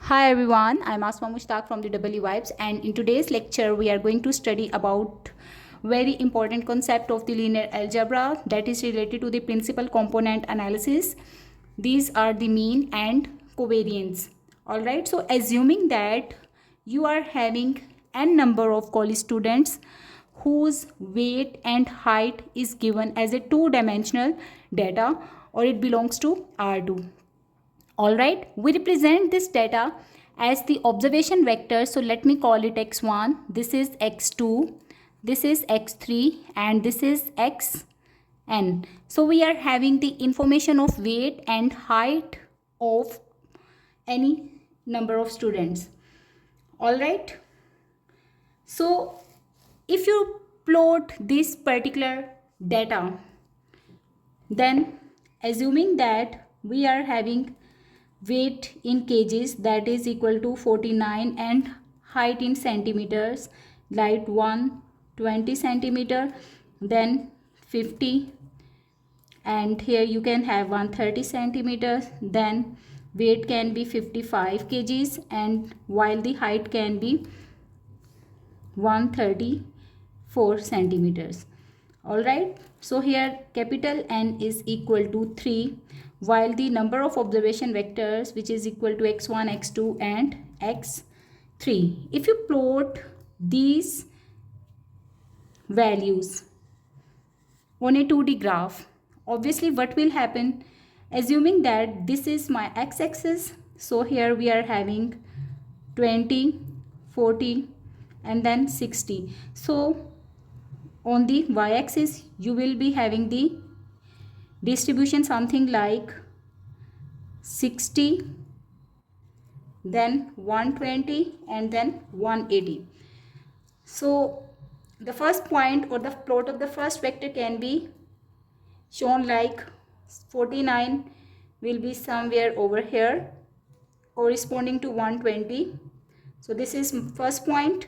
Hi everyone, I'm Asma Mushtaq from the W Vibes, and in today's lecture we are going to study about very important concept of the linear algebra that is related to the principal component analysis. These are the mean and covariance. Alright, so assuming that you are having n number of college students whose weight and height is given as a two-dimensional data, or it belongs to R2. Alright, we represent this data as the observation vector. So let me call it x1, this is x2, this is x3, and this is xn. So we are having the information of weight and height of any number of students. Alright, so if you plot this particular data, then assuming that we are having weight in kgs, that is equal to 49, and height in centimeters, like 120 centimeter, then 50, and here you can have 130 centimeters, then weight can be 55 kgs, and while the height can be 134 centimeters. All right, so here capital N is equal to 3, while the number of observation vectors, which is equal to x1, x2 and x3. If you plot these values on a 2D graph, obviously what will happen, assuming that this is my x-axis, so here we are having 20, 40 and then 60. So on the y-axis you will be having the distribution something like 60, then 120 and then 180. So the first point or the plot of the first vector can be shown like 49 will be somewhere over here corresponding to 120. So this is first point.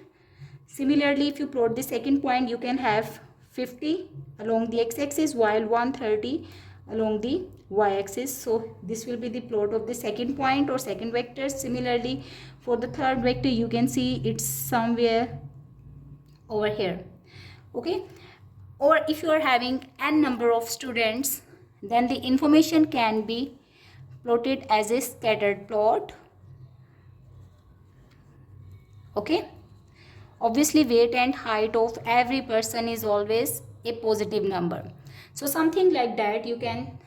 Similarly, if you plot the second point, you can have 50 along the x-axis while 130 along the y-axis. So this will be the plot of the second point or second vector. Similarly, for the third vector, you can see it's somewhere over here. Okay, or if you are having n number of students, then the information can be plotted as a scattered plot. Okay, obviously weight and height of every person is always a positive number, so something like that you can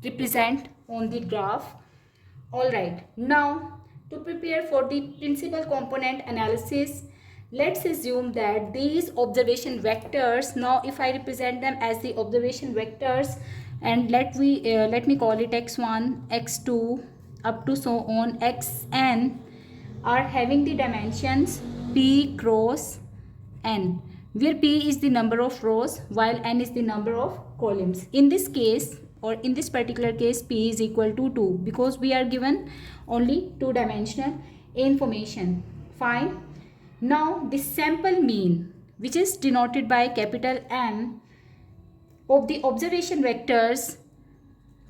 represent on the graph. All right, now to prepare for the principal component analysis, let's assume that these observation vectors, now if I represent them as the observation vectors, and let me call it x1, x2 up to so on xn, are having the dimensions p cross n, where p is the number of rows while n is the number of columns. In this case, or in this particular case, p is equal to 2 because we are given only two-dimensional information. Fine. Now the sample mean, which is denoted by capital M, of the observation vectors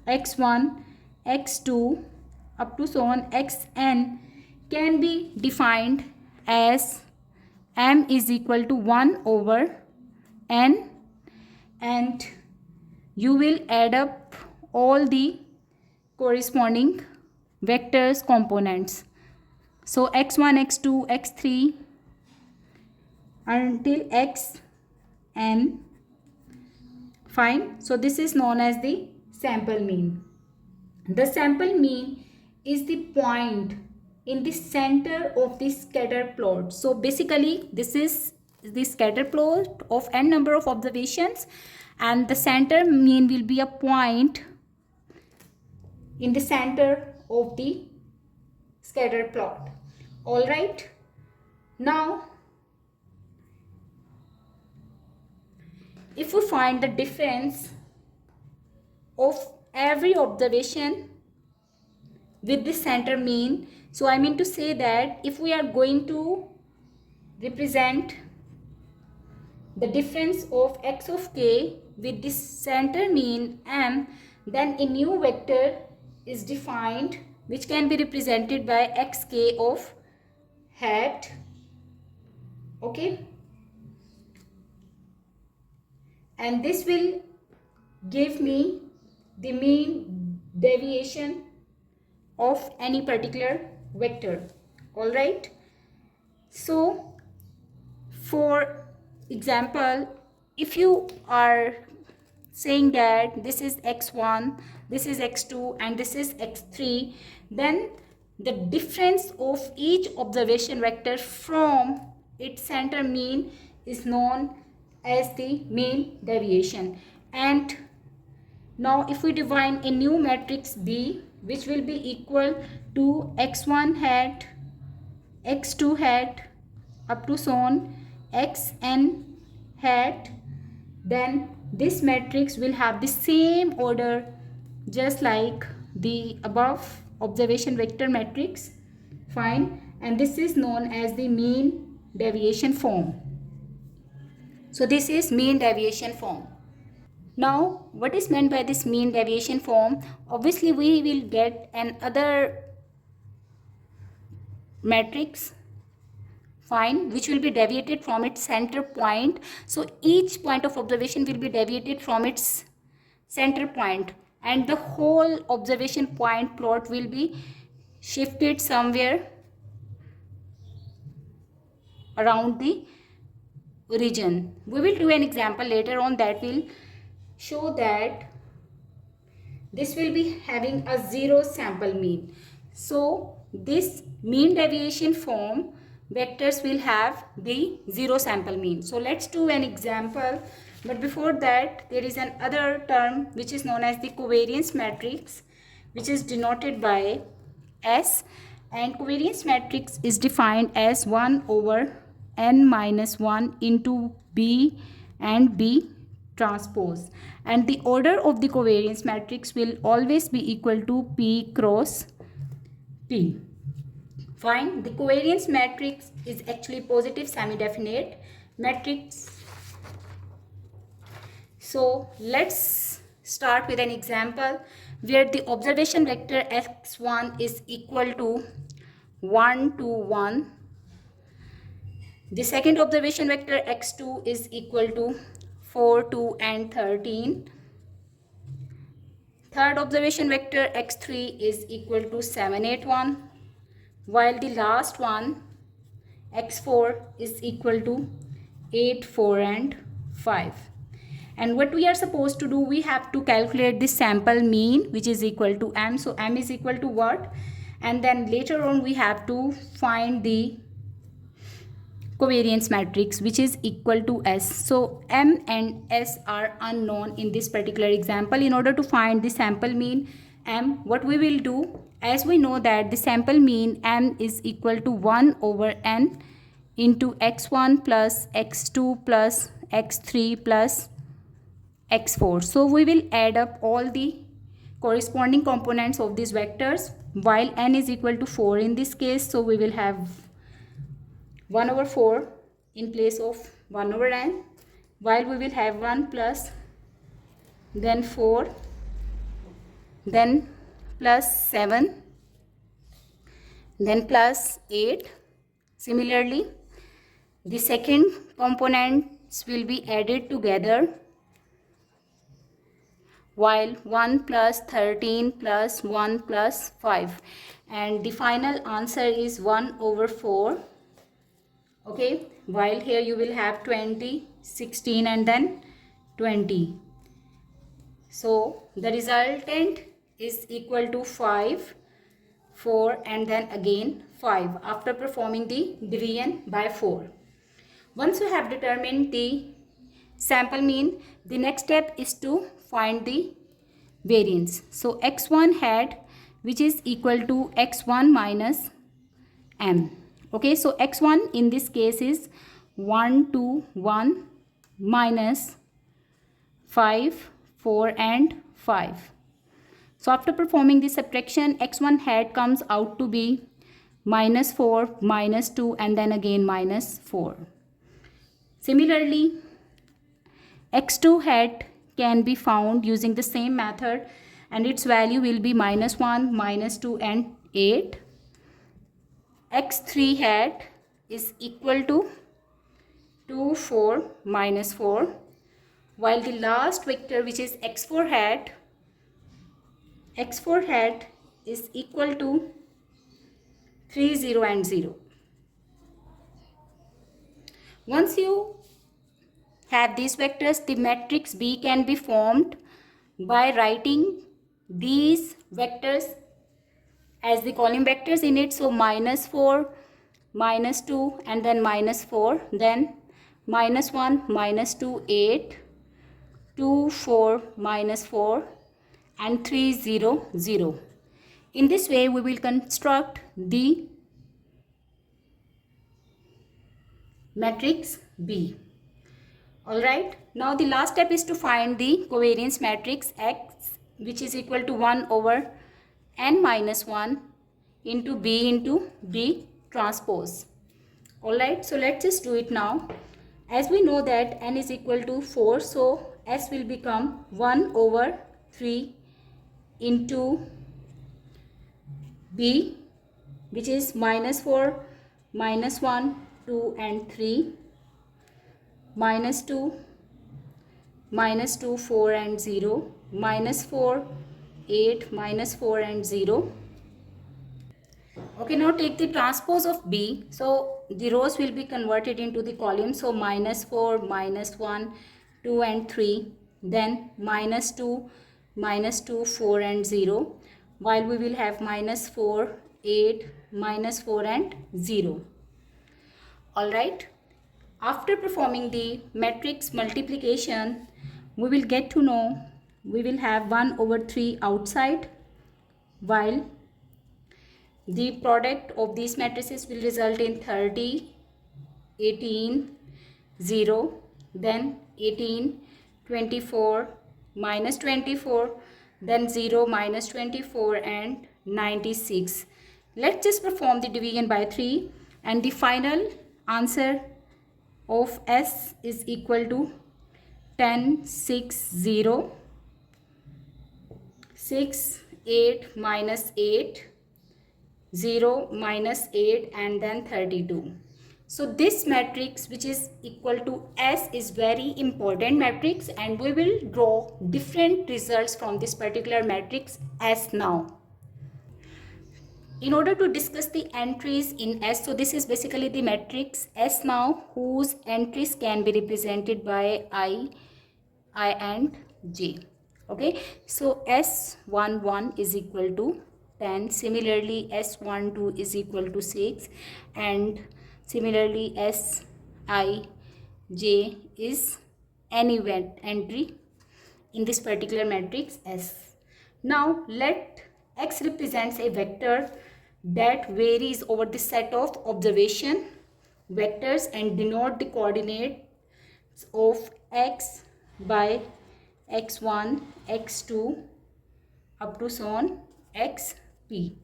x1, x2 up to so on xn, can be defined as m is equal to 1 over n, and you will add up all the corresponding vectors components. So x1, x2, x3 until xn. Fine. So this is known as the sample mean. The sample mean is the point in the center of the scatter plot. So basically this is the scatter plot of n number of observations, and the center mean will be a point in the center of the scatter plot. All right, now if we find the difference of every observation with the center mean, so I mean to say that if we are going to represent the difference of x of k with the center mean m, then a new vector is defined which can be represented by xk of hat. Okay, and this will give me the mean deviation of any particular vector. All right, so for example, if you are saying that this is x1, this is x2, and this is x3, then the difference of each observation vector from its center mean is known as the mean deviation. And now if we define a new matrix B, which will be equal to x1 hat, x2 hat, up to so on xn hat, then this matrix will have the same order just like the above observation vector matrix. Fine, and this is known as the mean deviation form. So this is mean deviation form. Now what is meant by this mean deviation form? Obviously we will get another matrix, fine, which will be deviated from its center point. So each point of observation will be deviated from its center point, and the whole observation point plot will be shifted somewhere around the origin. We will do an example later on that will show that this will be having a zero sample mean. So this mean deviation form vectors will have the zero sample mean. So let's do an example, but before that there is another term which is known as the covariance matrix, which is denoted by S, and covariance matrix is defined as 1 over n minus 1 into B and B transpose, and the order of the covariance matrix will always be equal to P cross P. Fine, the covariance matrix is actually positive semi-definite matrix. So let's start with an example where the observation vector x1 is equal to 1 to 1. The second observation vector x2 is equal to 4, 2 and 13. Third observation vector x3 is equal to 7, 8, 1. While the last one x4 is equal to 8, 4 and 5. And what we are supposed to do, we have to calculate the sample mean, which is equal to m. So m is equal to what? And then later on we have to find the covariance matrix, which is equal to S. So m and S are unknown in this particular example. In order to find the sample mean m, what we will do, as we know that the sample mean m is equal to 1 over n into x1 plus x2 plus x3 plus x4. So we will add up all the corresponding components of these vectors, while n is equal to 4 in this case. So we will have 1 over 4 in place of 1 over n, while we will have 1 plus, then 4, then plus 7, then plus 8. Similarly, the second components will be added together, while 1 plus 13 plus 1 plus 5, and the final answer is 1 over 4. Okay, while here you will have 20, 16 and then 20. So the resultant is equal to 5, 4 and then again 5 after performing the division by 4. Once you have determined the sample mean, the next step is to find the variance. So x1 hat, which is equal to x1 minus m. Okay, so x1 in this case is 1, 2, 1 minus 5, 4 and 5. So after performing the subtraction, x1 hat comes out to be minus 4, minus 2 and then again minus 4. Similarly, x2 hat can be found using the same method, and its value will be minus 1, minus 2 and 8. x3 hat is equal to 2, 4, minus 4, while the last vector, which is x4 hat is equal to 3, 0 and 0. Once you have these vectors, the matrix B can be formed by writing these vectors as the column vectors in it. So minus 4, minus 2 and then minus 4, then minus 1, minus 2, 8, 2, 4, minus 4 and 3, 0, 0. In this way we will construct the matrix B. Alright, now the last step is to find the covariance matrix X, which is equal to 1 over n minus 1 into B transpose. Alright, so let's just do it now. As we know that n is equal to 4, so S will become 1 over 3 into B, which is minus 4, minus 1, 2 and 3, minus 2, 4 and 0, minus 4, 8, minus 4 and 0. Okay, now take the transpose of B. So the rows will be converted into the columns. So minus 4, minus 1, 2 and 3, then minus 2, 4 and 0, while we will have minus 4, 8, minus 4 and 0. Alright, after performing the matrix multiplication, we will get to know we will have 1 over 3 outside, while the product of these matrices will result in 30, 18, 0, then 18, 24, minus 24, then 0, minus 24 and 96. Let's just perform the division by 3 and the final answer of S is equal to 10, 6, 0, 6, 8, minus 8, 0, minus 8 and then 32. So this matrix, which is equal to S, is very important matrix, and we will draw different results from this particular matrix S now. In order to discuss the entries in S, so this is basically the matrix S now, whose entries can be represented by I and J. Okay, so S11 is equal to 10, similarly S12 is equal to 6, and similarly Sij is any entry in this particular matrix S. Now let X represents a vector that varies over the set of observation vectors and denote the coordinates of X by x1, x2 up to so on xp.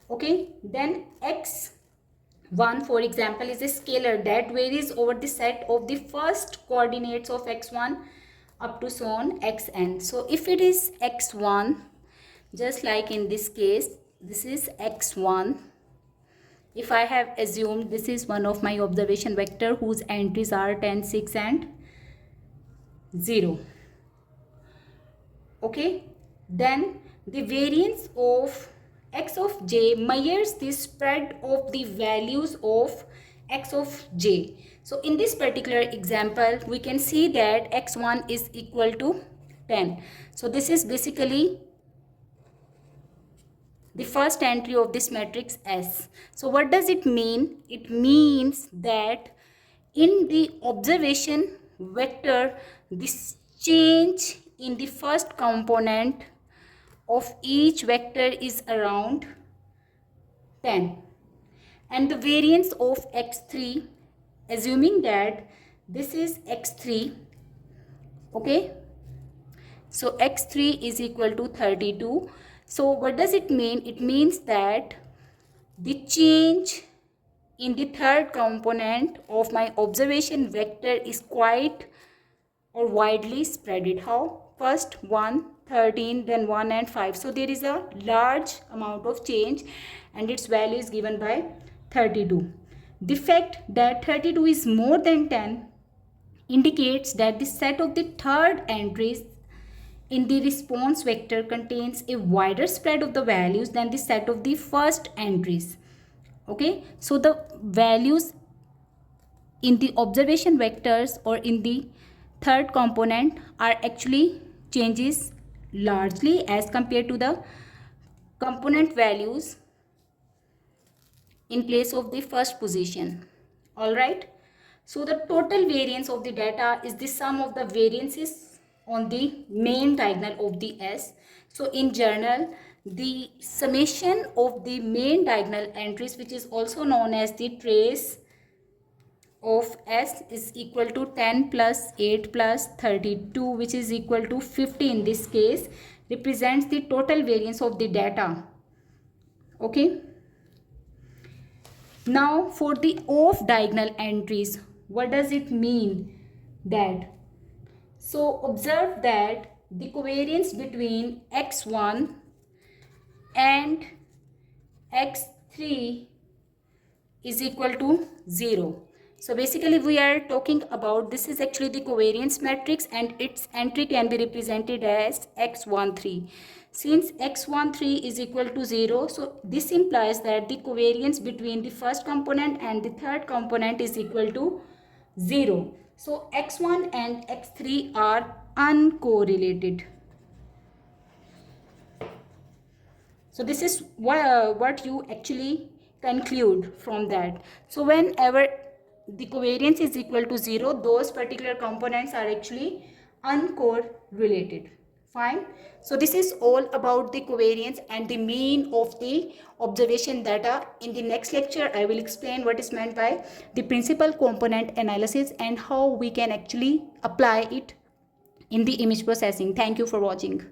Okay, then x1 for example is a scalar that varies over the set of the first coordinates of x1 up to so on xn. So if it is x1, just like in this case, this is x1. If I have assumed this is one of my observation vector whose entries are 10, 6 and 0. Okay, then the variance of x of j measures the spread of the values of x of j. So in this particular example, we can see that x1 is equal to 10. So this is basically the first entry of this matrix S. So what does it mean? It means that in the observation vector, this change in the first component of each vector is around 10, and the variance of x3, assuming that this is x3, okay, so x3 is equal to 32. So what does it mean? It means that the change in the third component of my observation vector is quite or widely spreaded. How? First 1, 13, then 1 and 5. So there is a large amount of change and its value is given by 32. The fact that 32 is more than 10 indicates that the set of the third entries in the response vector contains a wider spread of the values than the set of the first entries. Okay, so the values in the observation vectors or in the third component are actually changes largely as compared to the component values in place of the first position. All right, so the total variance of the data is the sum of the variances on the main diagonal of the S. So in general, the summation of the main diagonal entries, which is also known as the trace of S, is equal to 10 plus 8 plus 32, which is equal to 50 in this case, represents the total variance of the data. Okay. Now for the off diagonal entries, what does it mean? That so observe that the covariance between x1 and x3 is equal to 0. So basically we are talking about, this is actually the covariance matrix and its entry can be represented as x13. Since x13 is equal to 0, so this implies that the covariance between the first component and the third component is equal to 0. So x1 and x3 are uncorrelated. So this is what you actually conclude from that. So whenever the covariance is equal to 0, those particular components are actually uncorrelated. Fine. So this is all about the covariance and the mean of the observation data. In the next lecture, I will explain what is meant by the principal component analysis and how we can actually apply it in the image processing. Thank you for watching.